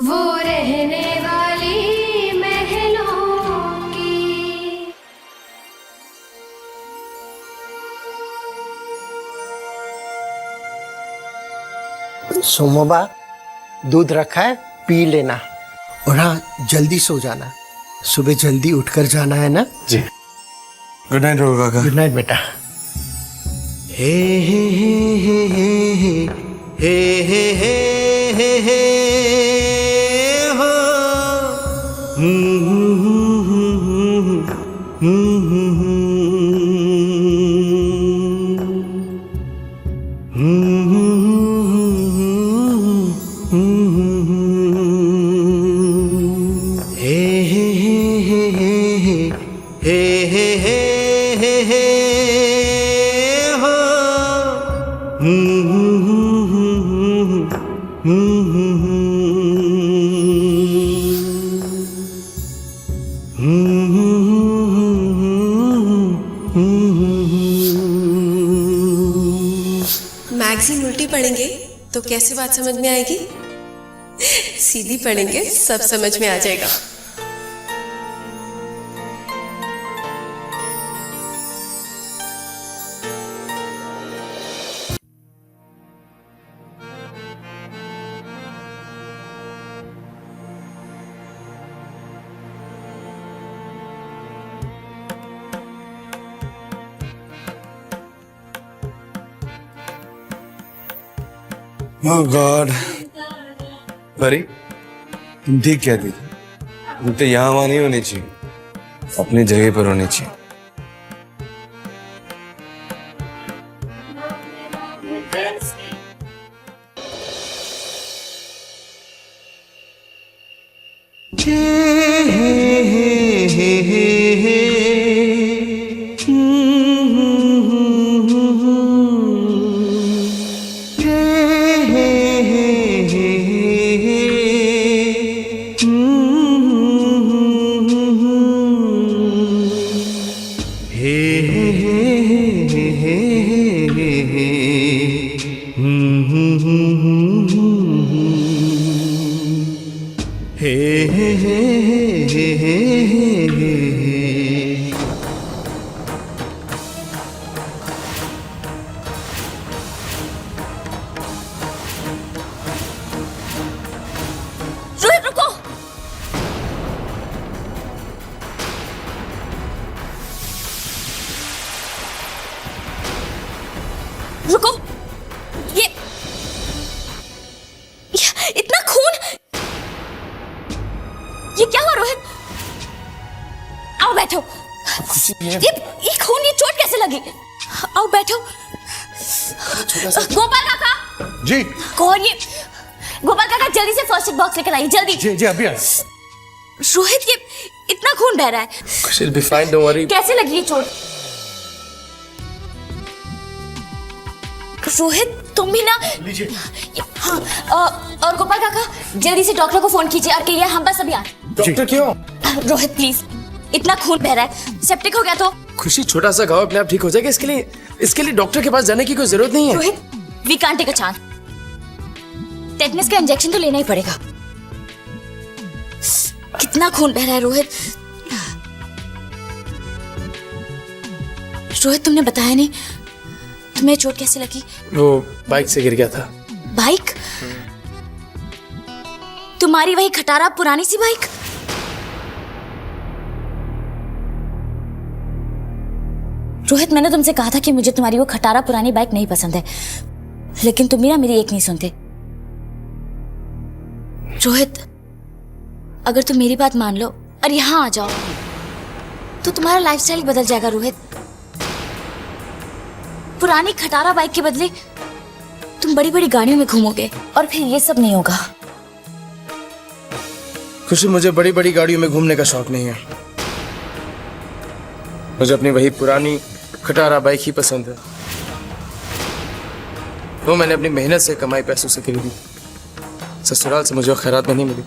वो रहने वाली महलों की। सोमोबा, दूध रखा है, पी लेना और हाँ जल्दी सो जाना, सुबह जल्दी उठकर जाना है ना। जी। गुड नाइट रोहू काका। गुड नाइट बेटा। हे हे हे हे हे हे हे हे हे हो मैगजीन उल्टी पढ़ेंगे तो कैसे बात समझ में आएगी? सीधी पढ़ेंगे सब समझ में आ जाएगा। ओह गॉड। परी, तुम ठीक कहती थी, तुम तो यहाँ वहाँ नहीं होनी चाहिए, अपनी जगह पर होनी चाहिए। रोहित रुको। रुको। ये इतना खून, ये क्या हुआ रोहित? आओ बैठो। ये खून, ये चोट कैसे लगी? आओ बैठो। गोपाल काका। जी। कौन ये? गोपाल काका जल्दी से फर्स्ट एड बॉक्स लेकर आइए, जल्दी। जी जी अभी रोहित, ये इतना खून बह रहा है। She'll be fine, don't worry. कैसे लगी ये चोट? रोहित तुम भी ना लीजिए। हाँ, और गोपाल काका जल्दी से डॉक्टर को फोन कीजिए और कहिए हम बस अभी आ। डॉक्टर क्यों? रोहित प्लीज, इतना खून बह रहा है, सेप्टिक हो गया तो। खुशी, छोटा सा घाव अपने आप ठीक हो जाएगा, इसके लिए डॉक्टर के पास जाने की कोई जरूरत नहीं है। Rohit we can't take a chance, tetanus का इंजेक्शन तो लेना ही पड़ेगा। कितना खून बह रहा है रोहित। रोहित तुमने बताया नहीं, तुम्हें चोट कैसे लगी? वो बाइक से गिर गया था। बाइक? तुम्हारी वही खटारा पुरानी सी बाइक? रोहित मैंने तुमसे कहा था कि मुझे तुम्हारी वो खटारा पुरानी बाइक नहीं पसंद है, लेकिन तुम ना मेरी एक नहीं सुनते। रोहित अगर तुम मेरी बात मान लो और यहां आ जाओ तो तुम्हारा लाइफस्टाइल बदल जाएगा रोहित। पुरानी खटारा बाइक के बदले तुम बड़ी बड़ी गाड़ियों में घूमोगे और फिर ये सब नहीं होगा। खुशी, मुझे बड़ी बड़ी गाड़ियों में घूमने का शौक नहीं है, मुझे अपनी वही पुरानी खटारा बाइक ही पसंद है। वो मैंने अपनी मेहनत से कमाई पैसों से खरीदी, ससुराल से मुझे खैरात में नहीं मिली।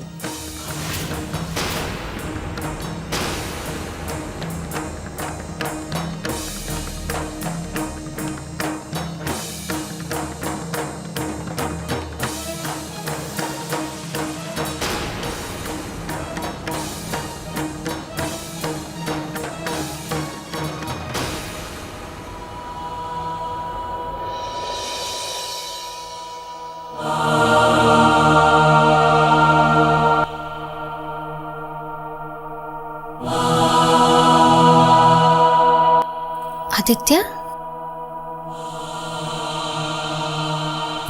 आदित्य,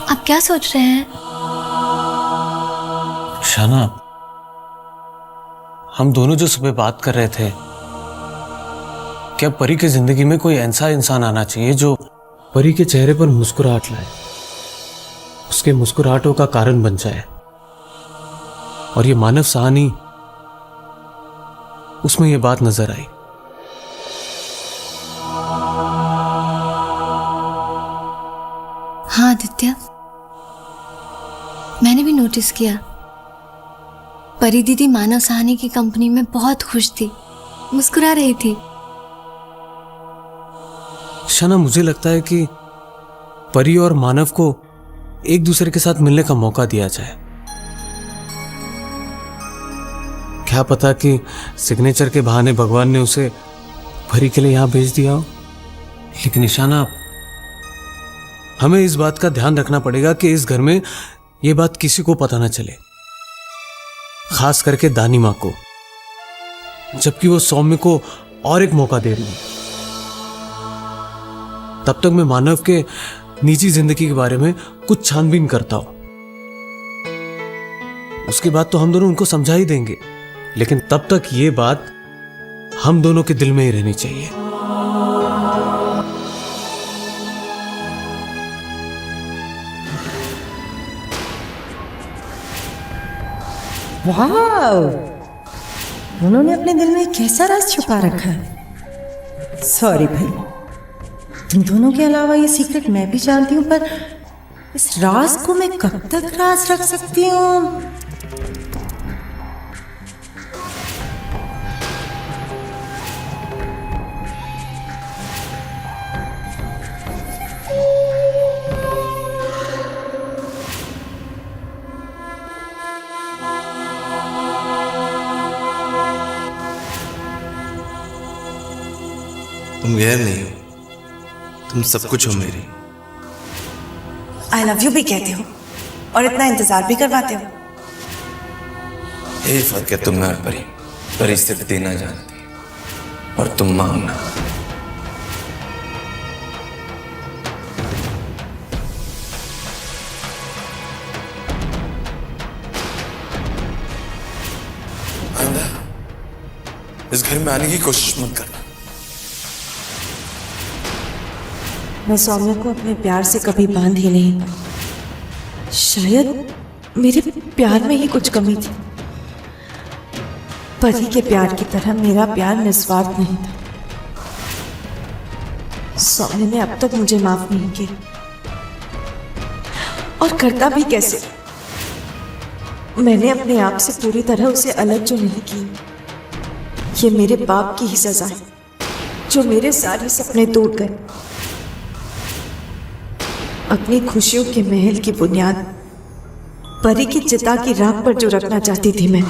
आप क्या सोच रहे हैं? शाना, हम दोनों जो सुबह बात कर रहे थे, क्या परी की जिंदगी में कोई ऐसा इंसान आना चाहिए जो परी के चेहरे पर मुस्कुराहट लाए, उसके मुस्कुराहटों का कारण बन जाए। और ये मानव साहनी, उसमें ये बात नजर आई। हाँ आदित्य, मैंने भी नोटिस किया। परी दीदी मानव साहनी की कंपनी में बहुत खुश थी, मुस्कुरा रही थी। शाना, मुझे लगता है कि परी और मानव को एक दूसरे के साथ मिलने का मौका दिया जाए। क्या पता कि सिग्नेचर के बहाने भगवान ने उसे परी के लिए यहां भेज दिया हो। लेकिन ईशाना, हमें इस बात का ध्यान रखना पड़ेगा कि इस घर में यह बात किसी को पता ना चले, खास करके दानी मां को, जबकि वो सौम्य को और एक मौका दे रही है। तब तक मैं मानव के निजी जिंदगी के बारे में कुछ छानबीन करता हूं। उसके बाद तो हम दोनों उनको समझा ही देंगे, लेकिन तब तक ये बात हम दोनों के दिल में ही रहनी चाहिए। वाह, उन्होंने अपने दिल में कैसा राज छुपा रखा है। सॉरी भाई, तुम दोनों के अलावा ये सीक्रेट मैं भी जानती हूँ, पर इस राज को मैं कब तक राज रख सकती हूँ? तुम गैर नहीं हो, तुम सब कुछ हो मेरी। आई लव यू भी कहते हो और इतना इंतजार भी करवाते हो। ये फर्क है तुम और परी। परी सिर्फ देना जानती और तुम मांगना। आइंदा इस घर में आने की कोशिश मत करना। मैं सौम्य को अपने प्यार से कभी बांध ही नहीं। शायद मेरे प्यार में ही कुछ कमी थी। परी के प्यार की तरह मेरा प्यार निस्वार्थ नहीं था। सौम्य ने अब तक मुझे माफ नहीं किया, और करता भी कैसे। मैंने अपने आप से पूरी तरह उसे अलग जो नहीं की, ये मेरे पाप की ही सजा है, जो मेरे सारे सपने टूट गए। अपनी खुशियों के महल की बुनियाद परी की चिता की राख पर जो रखना चाहती थी मैं,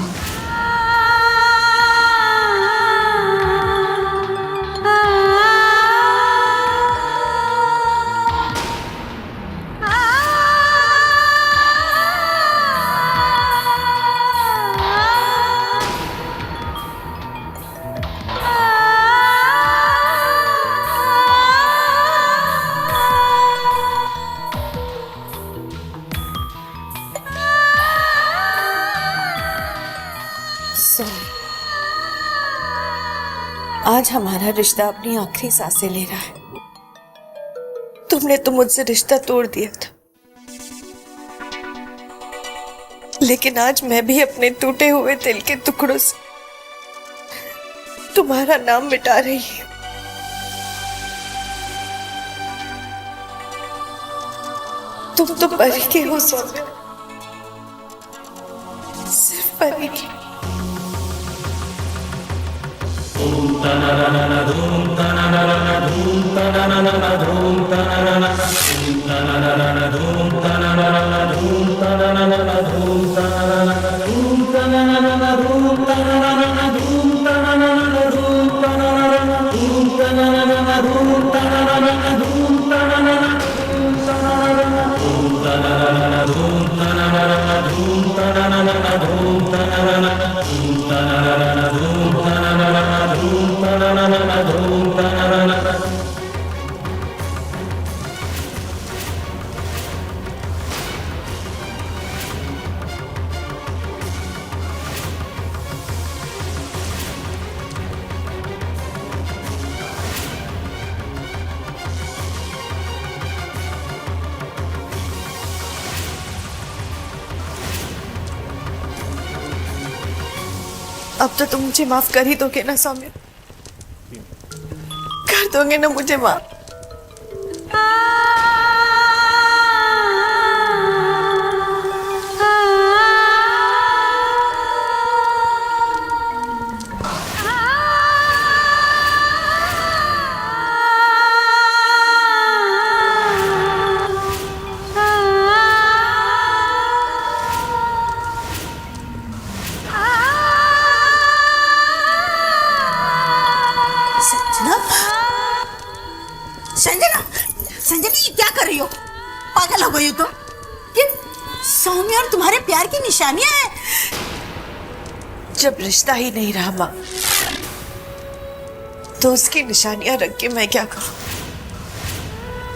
आज हमारा रिश्ता अपनी आखिरी सांसें ले रहा है। तुमने तो मुझसे रिश्ता तोड़ दिया था, लेकिन आज मैं भी अपने टूटे हुए दिल के टुकड़ों से तुम्हारा नाम मिटा रही हूं। तुम तो परी के हो सौम्या, सिर्फ परी की। अब तो तुम मुझे माफ कर ही दोगे ना सौम्य? कर दोगे ना मुझे माफ? संजना, संजना ये क्या कर रही हो? पागल हो गई हो तुम? ये सौम्य और तुम्हारे प्यार की निशानियां हैं। जब रिश्ता ही नहीं रहा माँ, तो उसकी निशानियां रख के मैं क्या करूं?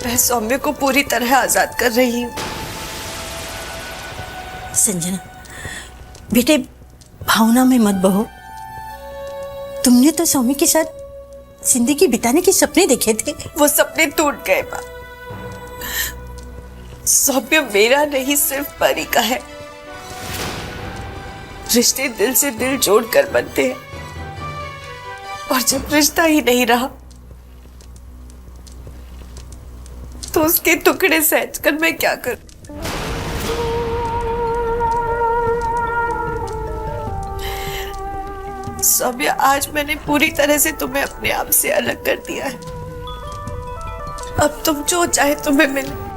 मैं सौम्य को पूरी तरह आजाद कर रही हूँ। संजना बेटे, भावना में मत बहो। तुमने तो सौम्य के साथ जिंदगी बिताने के सपने देखे थे। वो सपने टूट गए माँ। सौम्य मेरा नहीं, सिर्फ परी का है। रिश्ते दिल से दिल जोड़कर बनते हैं, और जब रिश्ता ही नहीं रहा तो उसके टुकड़े सहजकर मैं क्या करूं? सौम्य, आज मैंने पूरी तरह से तुम्हें अपने आप से अलग कर दिया है। अब तुम जो चाहे तुम्हें मिले।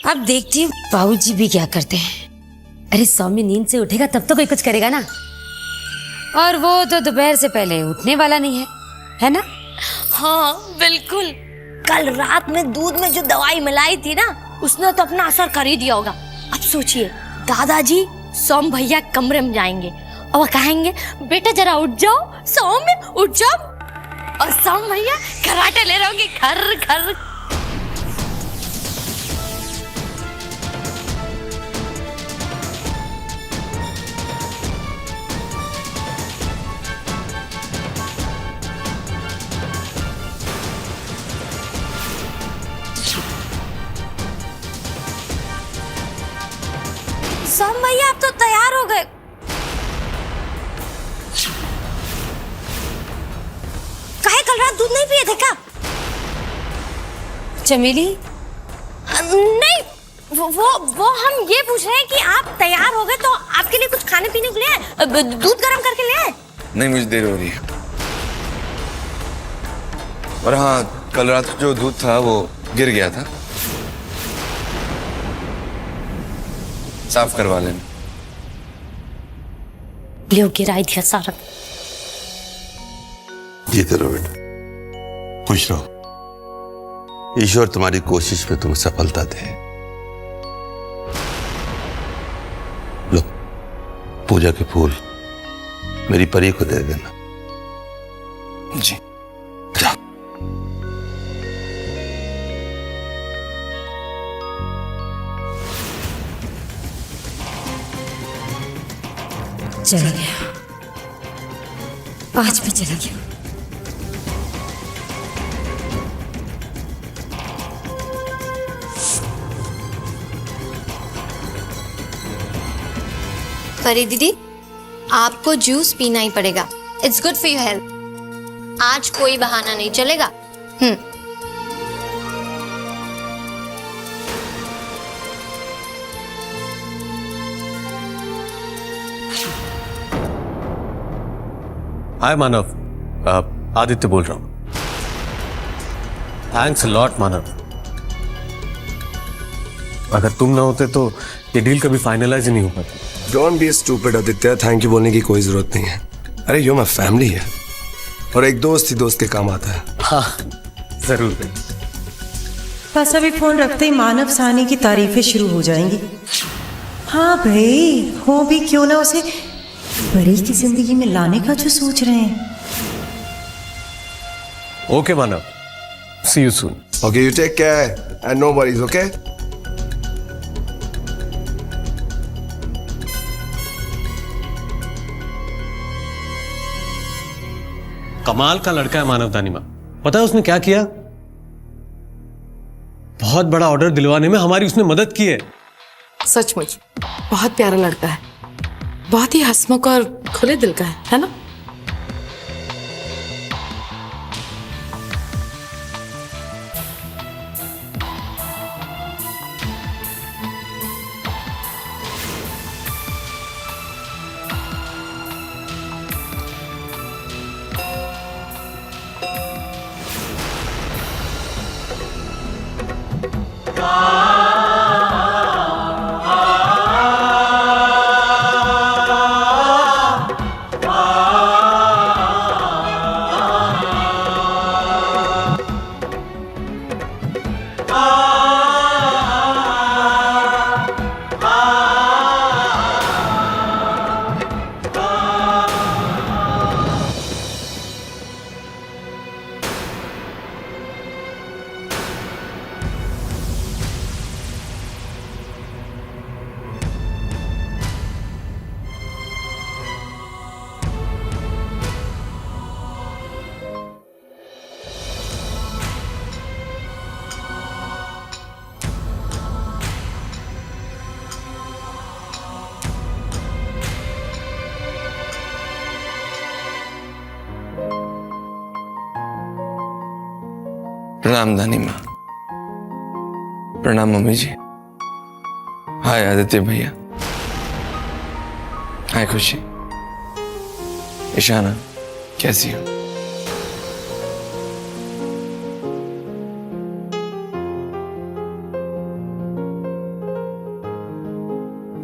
अब देखती हूँ बाबूजी भी क्या करते हैं। अरे सौम्य नींद से उठेगा तब तो कोई कुछ करेगा ना, और वो तो दोपहर से पहले उठने वाला नहीं है ना? हाँ बिल्कुल। कल रात में दूध में जो दवाई मिलाई थी ना, उसने तो अपना असर कर ही दिया होगा। अब सोचिए, दादाजी सोम भैया कमरे में जाएंगे और वो कहेंगे, बेटा जरा उठ जाओ, सौम्य उठ जाओ, और सोम भैया कराटे ले रहे होंगे, खर खर। सोम भैया आप तो तैयार हो गए। काहे कल रात दूध नहीं पिए थे क्या? चमेली नहीं, वो हम ये पूछ रहे हैं कि आप तैयार हो गए तो आपके लिए कुछ खाने पीने को ले आए, दूध गर्म करके ले आए। नहीं, मुझे देर हो रही है। और हाँ, कल रात जो दूध था वो गिर गया था, साफ करवा लेना। लियो गिराई दिया सारा। जीते रहो बेटा, खुश रहो। ईश्वर तुम्हारी कोशिश में तुम्हें सफलता दे। लो, पूजा के फूल मेरी परी को दे देना। जी। जा। चला गया, आज भी चला गया। परी दीदी, आपको जूस पीना ही पड़ेगा। It's good for your health. आज कोई बहाना नहीं चलेगा। हाय मानव, आदित्य बोल रहा हूँ। थैंक्स अ लॉट मानव। अगर तुम ना होते तो ये डील कभी फाइनलाइज ही नहीं हो पाती। Don't be stupid Aditya, thank you बोलने की कोई जरूरत नहीं है। अरे यू माय फैमिली है, और एक दोस्त ही दोस्त के काम आता है। हाँ जरूर। बस अभी फोन रखते ही मानव साहनी की तारीफें शुरू हो जाएंगी। हाँ भाई, हो भी क्यों ना उसे परी की जिंदगी में लाने का जो सोच रहे हैं। Okay Manav, see you soon. Okay, you take care and no worries, okay? कमाल का लड़का है मानव दानिमा। पता है उसने क्या किया? बहुत बड़ा ऑर्डर दिलवाने में हमारी उसने मदद की है। सचमुच बहुत प्यारा लड़का है, बहुत ही हंसमुख और खुले दिल का है ना? प्रणाम दानिमा। प्रणाम मम्मी जी। हाय आदित्य भैया। हाय खुशी। ईशाना कैसी हो?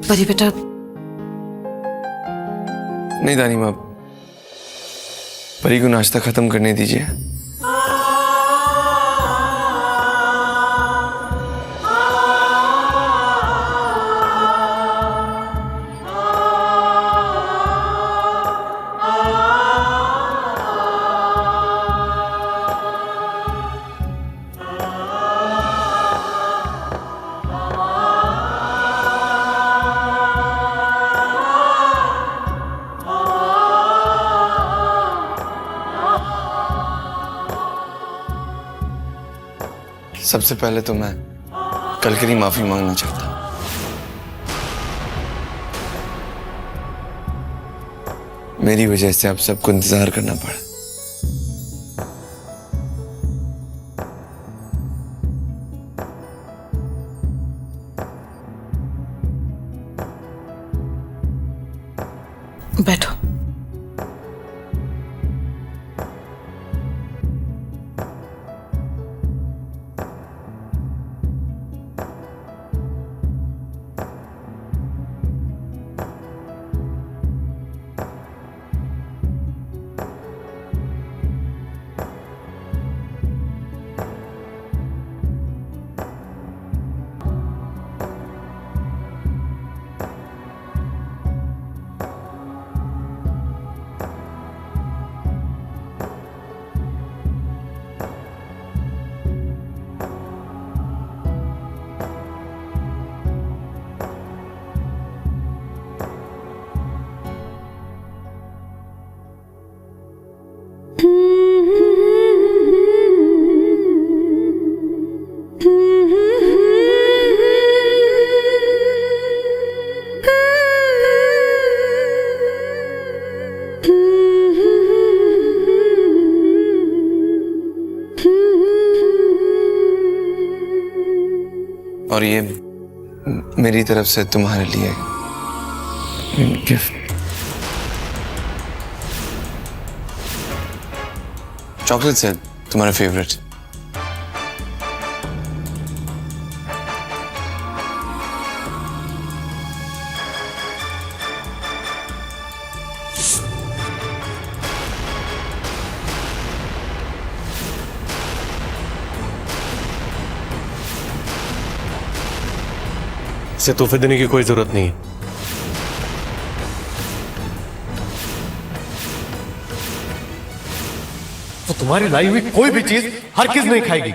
परी बेटा, नहीं दानिमा, परी को नाश्ता खत्म करने दीजिए। सबसे पहले तो मैं कल के लिए माफी मांगना चाहता हूं। मेरी वजह से आप सबको इंतजार करना पड़ा। बैठो। और ये मेरी तरफ से तुम्हारे लिए गिफ्ट। चॉकलेट है तुम्हारा फेवरेट। इसे तोहफे देने की कोई जरूरत नहीं है। तो तुम्हारी लाई हुई कोई भी चीज हर किस नहीं खाएगी।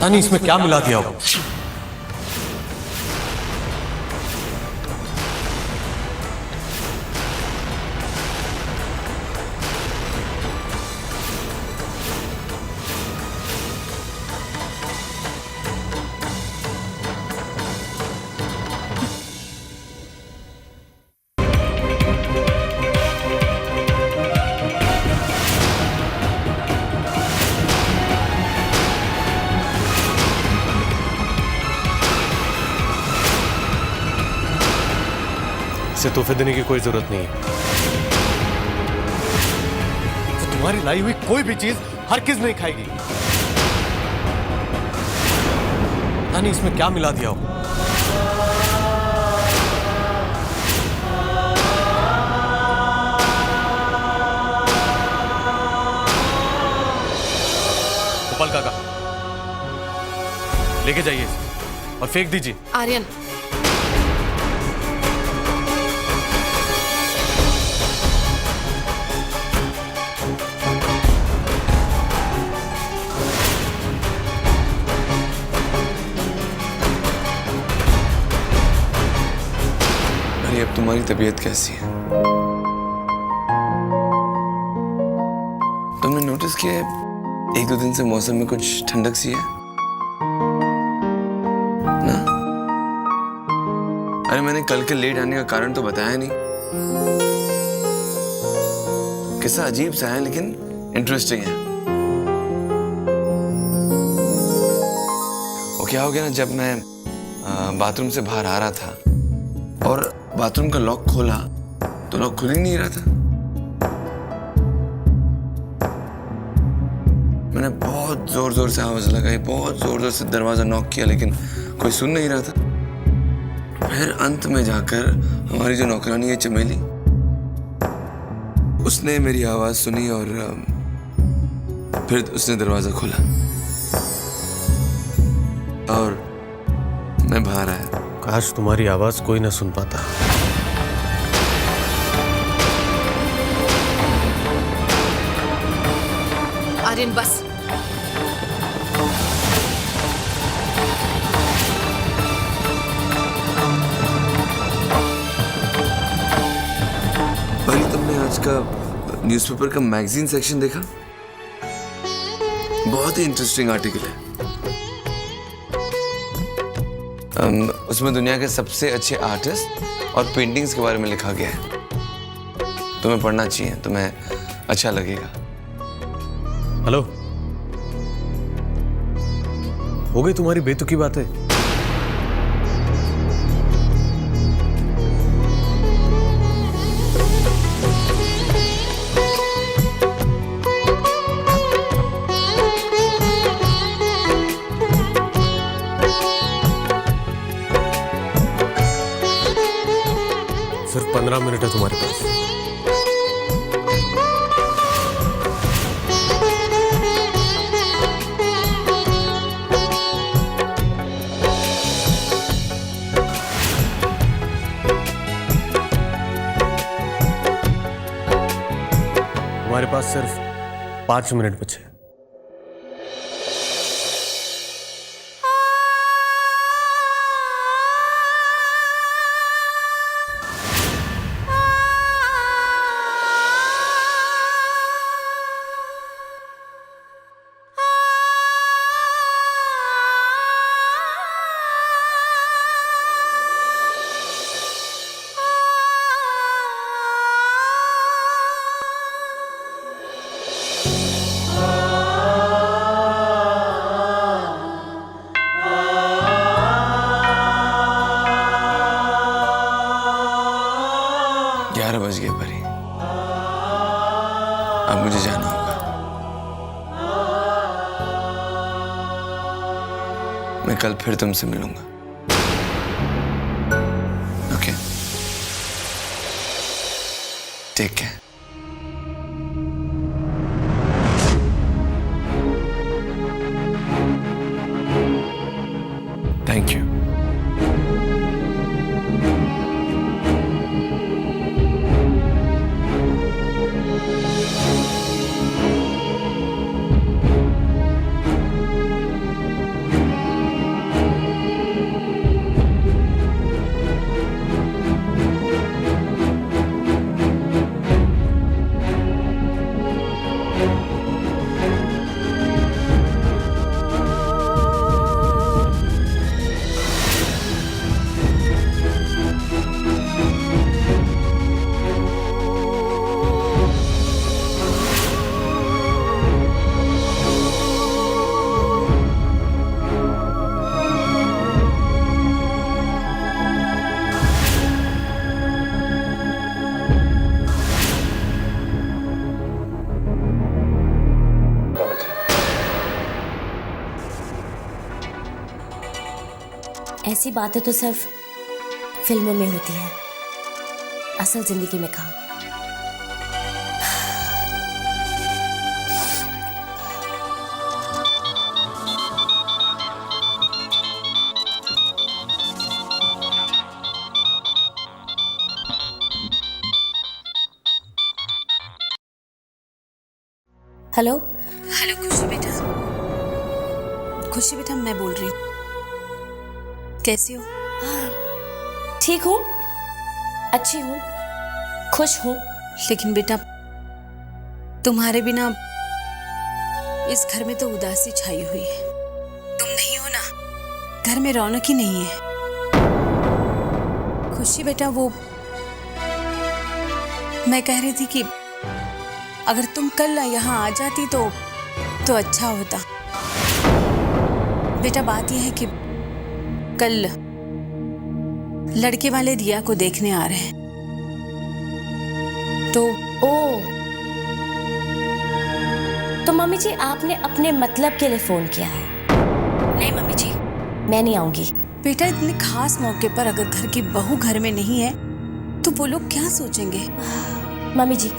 तानी इसमें क्या मिला दिया हो? इसे तोहफे देने की कोई जरूरत नहीं है। तो तुम्हारी लाई हुई कोई भी चीज हर किस नहीं खाएगी। पता नहीं इसमें क्या मिला दिया हो। गोपाल काका, लेके जाइए इसे और फेंक दीजिए। आर्यन, अरे अब तुम्हारी तबीयत कैसी है? तुमने नोटिस किया है एक दो दिन से मौसम में कुछ ठंडक सी है ना? अरे मैंने कल के लेट आने का कारण तो बताया नहीं। किस्सा अजीब सा है लेकिन इंटरेस्टिंग है। वो क्या हो गया ना, जब मैं बाथरूम से बाहर आ रहा था और बाथरूम का लॉक खोला तो लॉक खुल ही नहीं रहा था। मैंने बहुत जोर जोर से आवाज लगाई, बहुत जोर जोर से दरवाजा नॉक किया लेकिन कोई सुन नहीं रहा था। फिर अंत में जाकर हमारी जो नौकरानी है चमेली, उसने मेरी आवाज सुनी और फिर उसने दरवाजा खोला और मैं बाहर आया। काश तुम्हारी आवाज कोई ना सुन पाता। आर्यन बस। भाई तुमने आज का न्यूज़पेपर का मैगजीन सेक्शन देखा? बहुत ही इंटरेस्टिंग आर्टिकल है। उसमें दुनिया के सबसे अच्छे आर्टिस्ट और पेंटिंग्स के बारे में लिखा गया है। तुम्हें पढ़ना चाहिए, तुम्हें अच्छा लगेगा। हेलो, हो गई तुम्हारी बेतुकी बातें? सिर्फ 15 मिनट है तुम्हारे पास। हमारे पास सिर्फ 5 मिनट बचे। बज गए परी, अब मुझे जाना होगा। मैं कल फिर तुमसे मिलूंगा। Okay, take care. Thank you. ऐसी बातें तो सिर्फ फिल्मों में होती हैं, असल जिंदगी में कहाँ। हेलो हेलो खुशी बेटा। खुशी बेटा, मैं बोल रही हूँ। कैसी हो? ठीक हूँ, अच्छी हूँ, खुश हूँ। लेकिन बेटा, तुम्हारे बिना इस घर में तो उदासी छाई हुई है। तुम नहीं हो ना, घर में रौनक ही नहीं है। खुशी बेटा, वो मैं कह रही थी कि अगर तुम कल यहाँ आ जाती तो अच्छा होता। बेटा, बात यह है कि कल लड़के वाले रिया को देखने आ रहे हैं, तो मम्मी जी आपने अपने मतलब के लिए फोन किया है? नहीं मम्मी जी, मैं नहीं आऊंगी। बेटा, इतने खास मौके पर अगर घर की बहू घर में नहीं है तो वो लोग क्या सोचेंगे? मम्मी जी,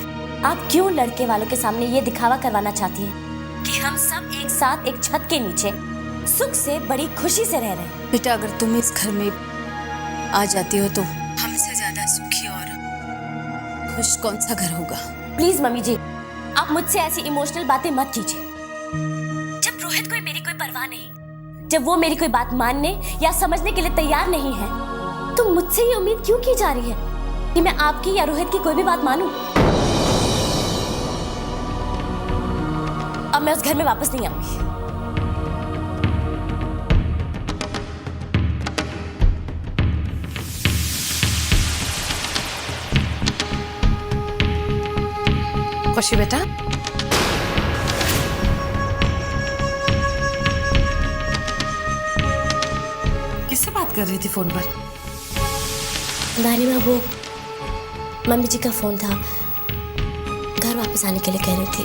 आप क्यों लड़के वालों के सामने ये दिखावा करवाना चाहती हैं कि हम सब एक साथ एक छत के नीचे सुख से बड़ी खुशी से रह रहे हैं? बेटा, अगर तुम इस घर में आ जाती हो तो हमसे ज्यादा सुखी और खुश कौन सा घर होगा? प्लीज मम्मी जी, आप मुझसे ऐसी इमोशनल बातें मत कीजिए। जब रोहित को मेरी कोई परवाह नहीं, जब वो मेरी कोई बात मानने या समझने के लिए तैयार नहीं है, तो मुझसे ये उम्मीद क्यों की जा रही है कि मैं आपकी या रोहित की कोई भी बात मानूं? अब मैं उस घर में वापस नहीं आऊंगी। खुशी बेटा, किससे बात कर रही थी फोन पर? दानी माँ, वो मम्मी जी का फोन था, घर वापस आने के लिए कह रही थी।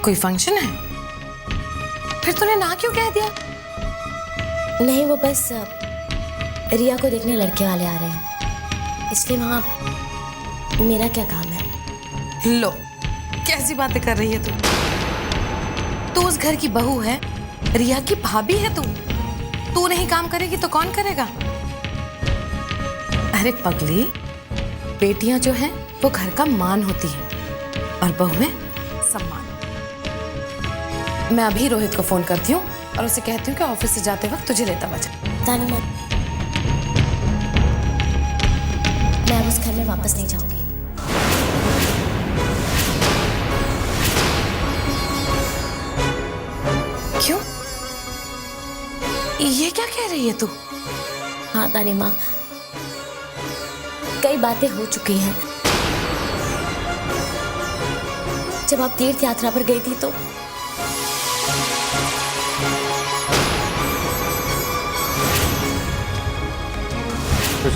कोई फंक्शन है? फिर तूने ना क्यों कह दिया? नहीं, वो बस रिया को देखने लड़के वाले आ रहे हैं, इसलिए वहाँ मेरा क्या काम है? लो, कैसी बातें कर रही है तू? तू उस घर की बहू है, रिया की भाभी है। तू नहीं काम करेगी तो कौन करेगा? अरे पगली, बेटियां जो हैं वो घर का मान होती हैं और बहुएं सम्मान। मैं अभी रोहित को फोन करती हूँ और उसे कहती हूँ कि ऑफिस से जाते वक्त तुझे लेता हुआ जाए। दानी माँ, मैं अब उस घर में वापस नहीं जाऊंगी। क्यों? ये क्या कह रही है तू? हाँ दानी माँ, कई बातें हो चुकी हैं। जब आप तीर्थ यात्रा पर गई थी तो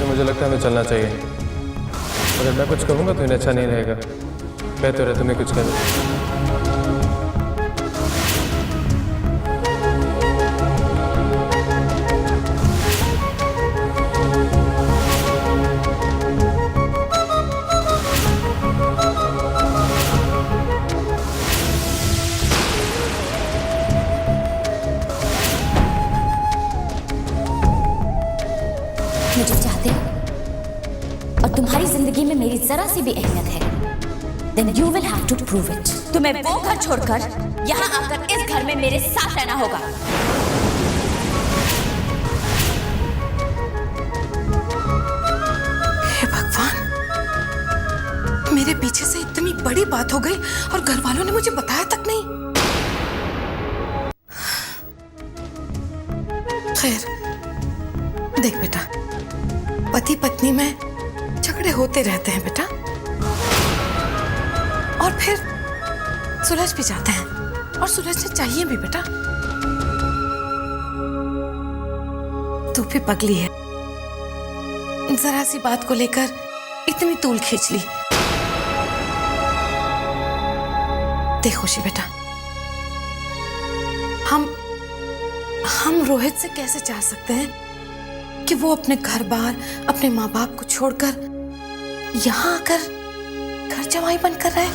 मुझे लगता है हमें चलना चाहिए। अगर मैं कुछ कहूँगा तो इन्हें अच्छा नहीं रहेगा। मैं तो रहे तुम्हें कुछ कह दूँ। मुझे चाहते हो और तुम्हारी जिंदगी में मेरी जरा सी भी अहमियत है, then you will have to prove it। तुम्हें वो घर छोड़कर यहाँ आकर इस घर में मेरे साथ रहना होगा। हे भगवान, मेरे पीछे से इतनी बड़ी बात हो गई और घर वालों ने मुझे बताया तक नहीं। खैर, देख बेटा, पति पत्नी में झगड़े होते रहते हैं बेटा, और फिर सुलझ भी जाते हैं, और सुलझने चाहिए भी बेटा। तू भी पगली है, जरा सी बात को लेकर इतनी तूल खींच ली। देख खुशी बेटा, हम रोहित से कैसे चाह सकते हैं कि वो अपने घर बार, अपने माँ बाप को छोड़कर यहाँ आकर घर जमाई बनकर रहे।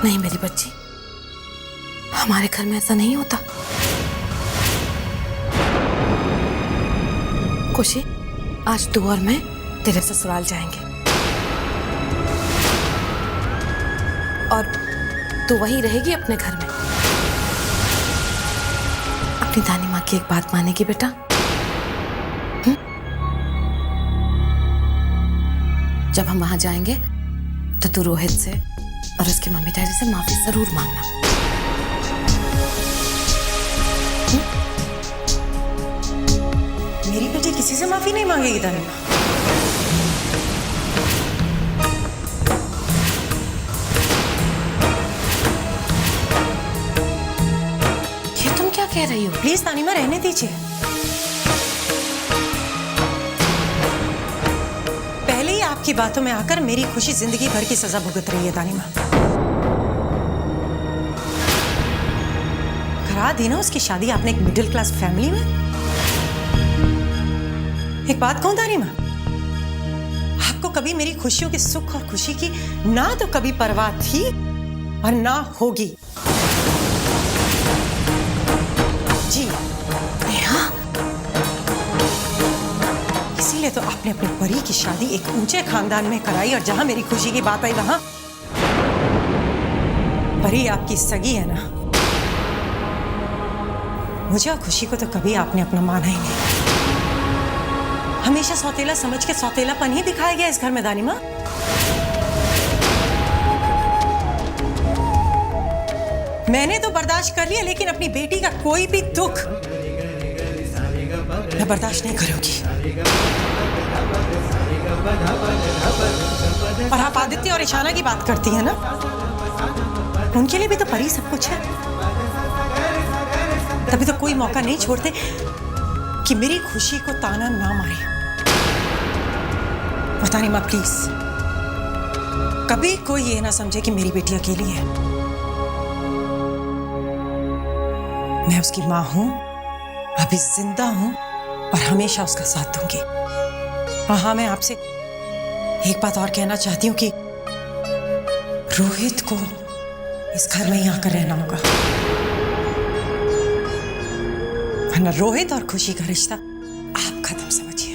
नहीं मेरी बच्ची, हमारे घर में ऐसा नहीं होता। खुशी, आज तू और मैं तेरे ससुराल जाएंगे और तू वहीं रहेगी अपने घर में। अपनी दानी माँ की एक बात मानेगी बेटा? जब हम वहां जाएंगे तो तू रोहित से और उसकी मम्मी डैडी से माफी जरूर मांगना। मेरी बेटी किसी से माफी नहीं मांगेगी दानी माँ। ये तुम क्या कह रही हो? प्लीज दानी माँ रहने दीजिए। पहले ही आपकी बातों में आकर मेरी खुशी जिंदगी भर की सजा भुगत रही है दानी माँ। करा दी ना उसकी शादी आपने एक मिडिल क्लास फैमिली में। एक बात कहूं दानी माँ, आपको कभी मेरी खुशियों के सुख और खुशी की ना तो कभी परवाह थी और ना होगी। जी नेहा, इसीलिए तो आपने अपनी परी की शादी एक ऊंचे खानदान में कराई और जहां मेरी खुशी की बात आई वहां परी आपकी सगी है ना। मुझे और खुशी को तो कभी आपने अपना माना ही नहीं। हमेशा सौतेला समझ के सौतेलापन ही दिखाया गया इस घर में दानी माँ। मैंने तो बर्दाश्त कर लिया, लेकिन अपनी बेटी का कोई भी दुख मैं बर्दाश्त नहीं करूंगी। और आप आदित्य और ईशाना की बात करती हैं ना, उनके लिए भी तो परी सब कुछ है। तभी तो कोई मौका नहीं छोड़ते कि मेरी खुशी को ताना ना मारे। बतानी माँ प्लीज, कभी कोई ये ना समझे कि मेरी बेटी अकेली है। मैं उसकी माँ हूं, अभी जिंदा हूं और हमेशा उसका साथ दूंगी। और हाँ, मैं आपसे एक बात और कहना चाहती हूँ कि रोहित को इस घर में ही आकर रहना होगा, वरना रोहित और खुशी का रिश्ता आप खत्म समझिए।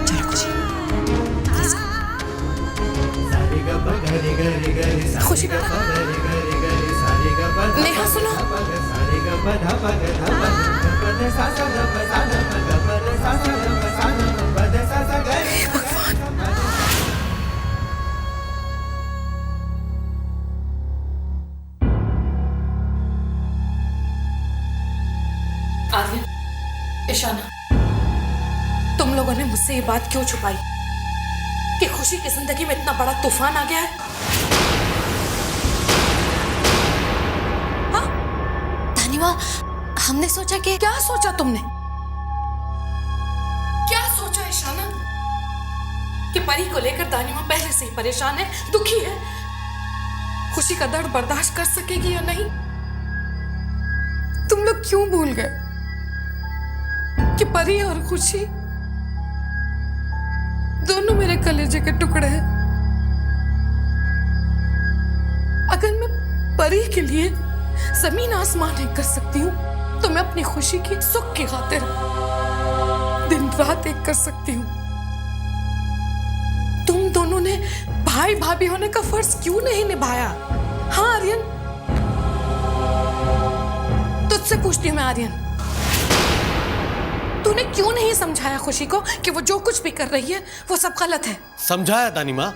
चलो खुशी, खुशी बेटा, नेहा सुनो। आर्यन, ईशाना, तुम लोगों ने मुझसे ये बात क्यों छुपाई कि खुशी की जिंदगी में इतना बड़ा तूफान आ गया है? हाँ? दानिमा, हमने सोचा कि... क्या सोचा तुमने? क्या सोचा ईशाना? कि परी को लेकर दानिमा पहले से ही परेशान है, दुखी है, खुशी का दर्द बर्दाश्त कर सकेगी या नहीं? तुम लोग क्यों भूल गए कि परी और खुशी दोनों मेरे कलेजे के टुकड़े हैं? अगर मैं परी के लिए जमीन आसमान एक कर सकती हूँ, तो मैं अपनी खुशी की सुख की खातिर दिन रात एक कर सकती हूँ। तुम दोनों ने भाई भाभी होने का फर्ज क्यों नहीं निभाया? हाँ आर्यन, तुझसे पूछती हूँ मैं आर्यन, तूने क्यों नहीं समझाया खुशी को कि वो जो कुछ भी कर रही है वो सब गलत है? समझाया दानी माँ,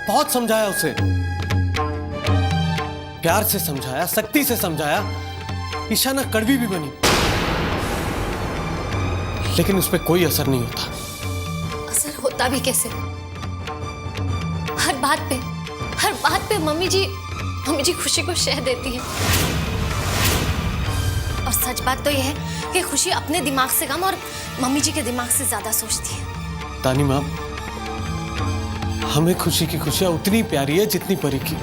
बहुत समझाया उसे, प्यार से समझाया, सख्ती से समझाया। ईशाना कड़वी भी बनी, लेकिन उस पर कोई असर नहीं होता। असर होता भी कैसे? हर बात पे मम्मी जी खुशी को शह देती है। और सच बात तो यह है कि खुशी अपने दिमाग से कम और मम्मी जी के दिमाग से ज्यादा सोचती है। तानी माँ, हमें खुशी की खुशियां उतनी प्यारी है जितनी परी की।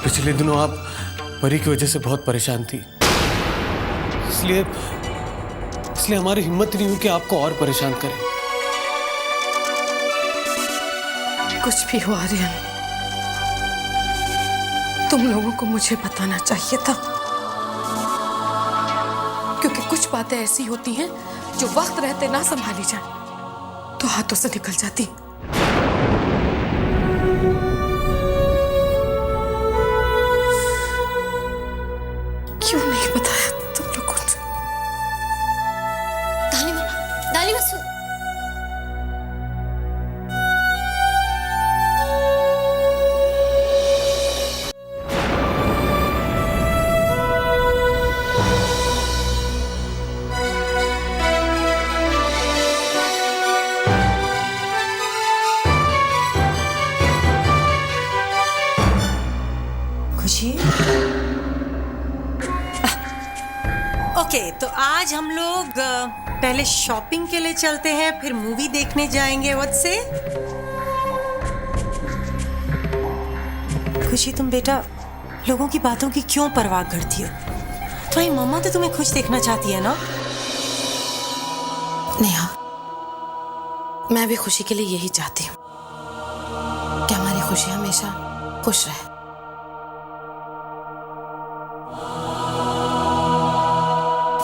पिछले दिनों आप परी की वजह से बहुत परेशान थी, इसलिए हमारी हिम्मत नहीं हुई कि आपको और परेशान करें। कुछ भी हुआ आर्यन, तुम लोगों को मुझे बताना चाहिए था, क्योंकि कुछ बातें ऐसी होती हैं जो वक्त रहते ना संभाली जाए तो हाथों से निकल जाती। क्यों नहीं बताया तुम लोगों ने? दालिमा सु खुशी। ओके, तो आज हम लोग पहले शॉपिंग के लिए चलते हैं, फिर मूवी देखने जाएंगे। व्हाट से? खुशी, तुम बेटा लोगों की बातों की क्यों परवाह करती हो? तुम्हारी मम्मा तो तुम्हें खुश देखना चाहती है ना? नेहा, मैं भी खुशी के लिए यही चाहती हूँ कि हमारी खुशी हमेशा खुश रहे।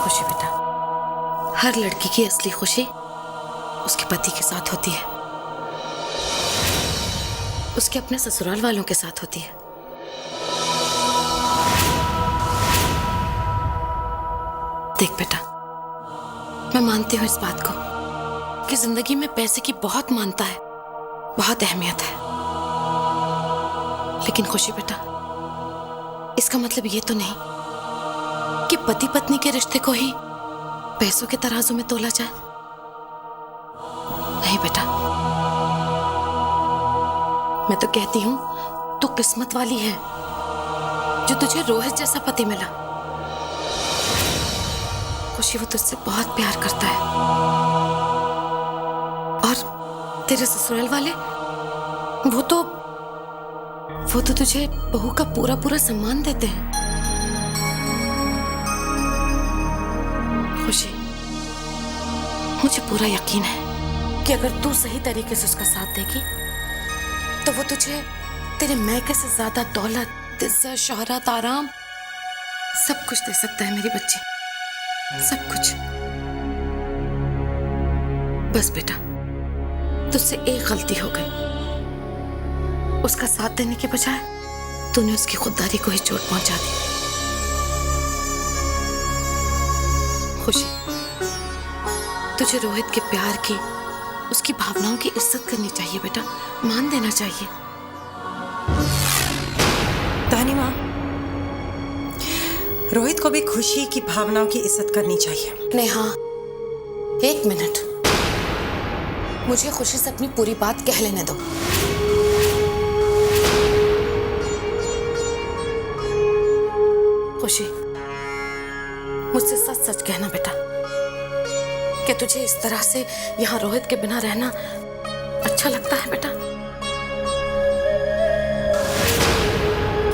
खुशी बेटा, हर लड़की की असली खुशी उसके पति के साथ होती है, उसके अपने ससुराल वालों के साथ होती है। देख बेटा, मैं मानती हूँ इस बात को कि जिंदगी में पैसे की बहुत मानता है, बहुत अहमियत है, लेकिन खुशी बेटा, इसका मतलब ये तो नहीं कि पति पत्नी के रिश्ते को ही पैसों के तराजू में तोला जाए। नहीं बेटा, मैं तो कहती हूं तू किस्मत वाली है जो तुझे रोहित जैसा पति मिला। खुशी, वो तुझसे बहुत प्यार करता है और तेरे ससुराल वाले वो तो तुझे बहू का पूरा पूरा सम्मान देते हैं। खुशी, मुझे पूरा यकीन है कि अगर तू सही तरीके से उसका साथ देगी तो वो तुझे तेरे मैके से ज्यादा दौलत, इज्जत, शोहरत, आराम सब कुछ दे सकता है मेरी बच्ची, सब कुछ। बस बेटा, तुझसे एक गलती हो गई, उसका साथ देने के बजाय तूने उसकी खुददारी को ही चोट पहुंचा दी। खुशी, तुझे रोहित के प्यार की, उसकी भावनाओं की इज्जत करनी चाहिए बेटा, मान देना चाहिए। दानी माँ, रोहित को भी खुशी की भावनाओं की इज्जत करनी चाहिए। नेहा, एक मिनट, मुझे खुशी से अपनी पूरी बात कह लेने दो। खुशी, मुझसे सच सच कहना बेटा कि तुझे इस तरह से यहाँ रोहित के बिना रहना अच्छा लगता है बेटा?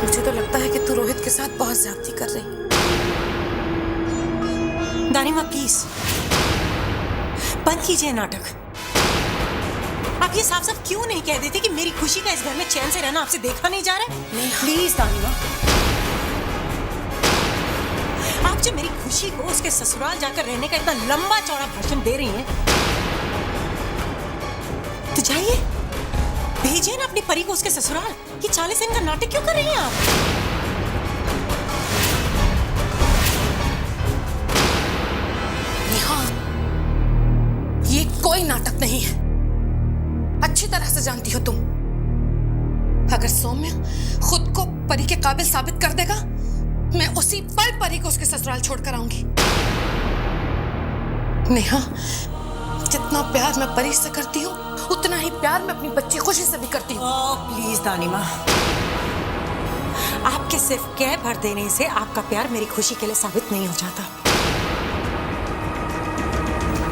मुझे तो लगता है कि तू रोहित के साथ बहुत ज्यादती कर रही। दानी माँ प्लीज बंद कीजिए नाटक। आप ये साफ साफ क्यों नहीं कह देते कि मेरी खुशी का इस घर में चैन से रहना आपसे देखा नहीं जा रहा है? प्लीज दानी माँ, आप जो मेरी खुशी को उसके ससुराल जाकर रहने का इतना लंबा चौड़ा भाषण दे रही हैं, तो जाइए भेजिए ना अपनी परी को उसके ससुराल। ये 40 दिन का नाटक क्यों कर रही हैं आप? नेहा, ये कोई नाटक नहीं है, अच्छी तरह से जानती हो तुम। अगर सौम्य खुद को परी के काबिल साबित कर देगा, मैं उसी पल परी को उसके ससुराल छोड़कर आऊंगी। नेहा, जितना प्यार मैं परी से करती हूँ उतना ही प्यार मैं अपनी बच्ची खुशी से भी करती हूँ। प्लीज दानी माँ, आपके सिर्फ कह भर देने से आपका प्यार मेरी खुशी के लिए साबित नहीं हो जाता।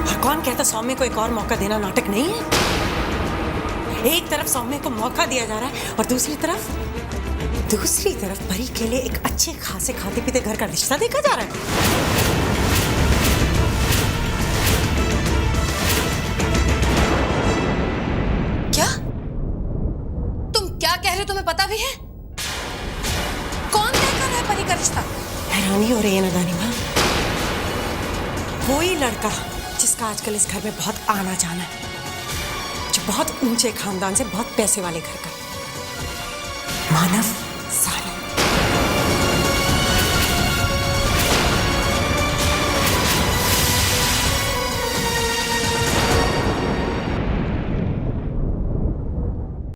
और कौन कहता सौम्य को एक और मौका देना नाटक नहीं है? एक तरफ सौम्य को मौका दिया जा रहा है और दूसरी तरफ परी के लिए एक अच्छे खासे खाते पीते घर का रिश्ता देखा जा रहा है। क्या तुम क्या कह रहे हो? तुम्हें पता भी है? कौन तय कर रहा है परी का रिश्ता? हैरानी हो रही है ना दानी माँ। कोई लड़का जिसका आजकल इस घर में बहुत आना जाना है, जो बहुत ऊंचे खानदान से, बहुत पैसे वाले घर का, मानव